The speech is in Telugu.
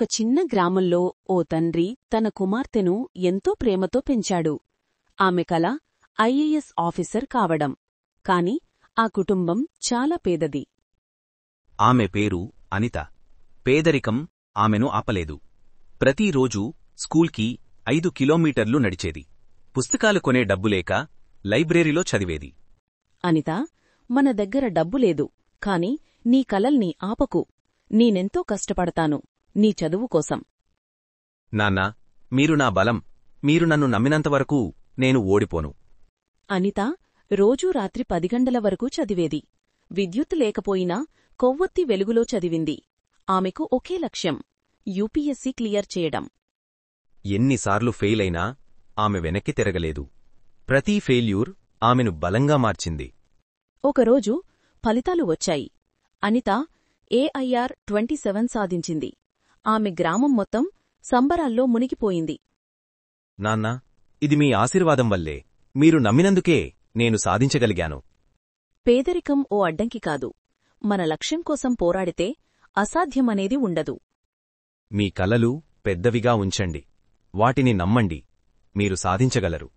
ఒక చిన్న గ్రామంలో ఓ తండ్రి తన కుమార్తెను ఎంతో ప్రేమతో పెంచాడు. ఆమె కల ఐఏఎస్ ఆఫీసర్ కావడం. కాని ఆ కుటుంబం చాలా పేదది. ఆమె పేరు అనిత. పేదరికం ఆమెను ఆపలేదు. ప్రతిరోజూ స్కూల్కి 5 కిలోమీటర్లు నడిచేది. పుస్తకాలు కొనే డబ్బులేక లైబ్రరీలో చదివేది. అనితా, మన దగ్గర డబ్బులేదు, కాని నీ కలల్ని ఆపకు. నేనెంతో కష్టపడతాను నీ చదువుకోసం. నాన్నా, మీరు నా బలం. మీరు నన్ను నమ్మినంతవరకు నేను ఓడిపోను. అనిత రోజూ రాత్రి 10 గంటల వరకు చదివేది. విద్యుత్ లేకపోయినా కొవ్వొత్తి వెలుగులో చదివింది. ఆమెకు ఒకే లక్ష్యం, యూపీఎస్సీ క్లియర్ చేయడం. ఎన్నిసార్లు ఫెయిలైనా ఆమె వెనక్కి తిరగలేదు. ప్రతి ఫెయిల్యూర్ ఆమెను బలంగా మార్చింది. ఒకరోజు ఫలితాలు వచ్చాయి. అనిత ఏఐఆర్ 27 సాధించింది. ఆమె గ్రామం మొత్తం సంబరాల్లో మునిగిపోయింది. నాన్నా, ఇది మీ ఆశీర్వాదం వల్లే. మీరు నమ్మినందుకే నేను సాధించగలిగాను. పేదరికం ఓ అడ్డంకి కాదు. మన లక్ష్యం కోసం పోరాడితే అసాధ్యమనేది ఉండదు. మీ కలలు పెద్దవిగా ఉంచండి. వాటిని నమ్మండి. మీరు సాధించగలరు.